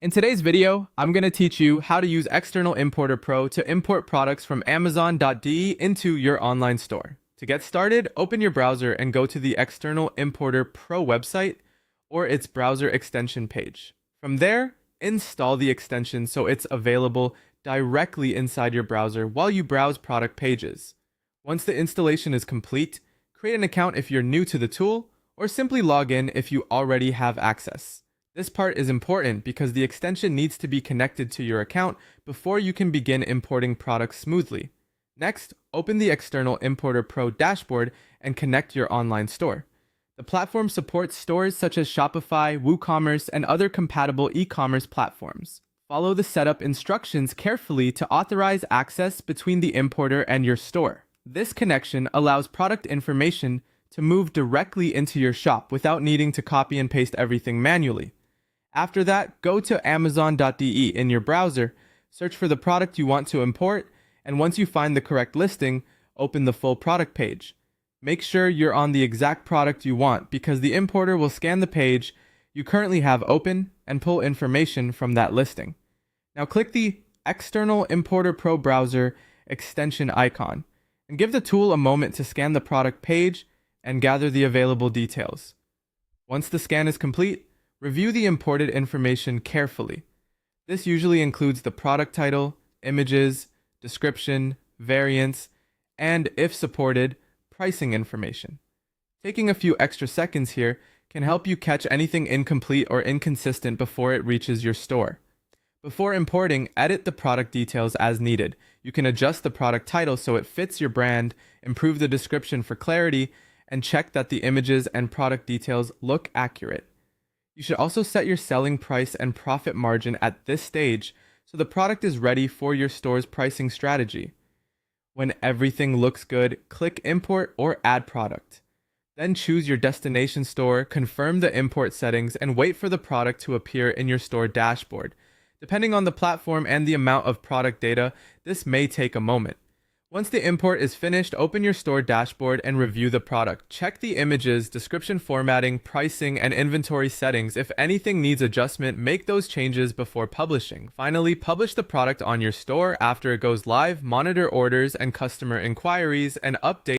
In today's video, I'm going to teach you how to use External Importer Pro to import products from Amazon.de into your online store. To get started, open your browser and go to the External Importer Pro website or its browser extension page. From there, install the extension so it's available directly inside your browser while you browse product pages. Once the installation is complete, create an account if you're new to the tool, or simply log in if you already have access. This part is important because the extension needs to be connected to your account before you can begin importing products smoothly. Next, open the External Importer Pro dashboard and connect your online store. The platform supports stores such as Shopify, WooCommerce, and other compatible e-commerce platforms. Follow the setup instructions carefully to authorize access between the importer and your store. This connection allows product information to move directly into your shop without needing to copy and paste everything manually. After that, go to Amazon.de in your browser, search for the product you want to import, and once you find the correct listing, open the full product page. Make sure you're on the exact product you want because the importer will scan the page you currently have open and pull information from that listing. Now click the External Importer Pro browser extension icon and give the tool a moment to scan the product page and gather the available details. Once the scan is complete, review the imported information carefully. This usually includes the product title, images, description, variants, and, if supported, pricing information. Taking a few extra seconds here can help you catch anything incomplete or inconsistent before it reaches your store. Before importing, edit the product details as needed. You can adjust the product title so it fits your brand, improve the description for clarity, and check that the images and product details look accurate. You should also set your selling price and profit margin at this stage so the product is ready for your store's pricing strategy. When everything looks good, click Import or Add Product. Then choose your destination store, confirm the import settings, and wait for the product to appear in your store dashboard. Depending on the platform and the amount of product data, this may take a moment. Once the import is finished, open your store dashboard and review the product. Check the images, description formatting, pricing, and inventory settings. If anything needs adjustment, make those changes before publishing. Finally, publish the product on your store after it goes live, monitor orders and customer inquiries, and update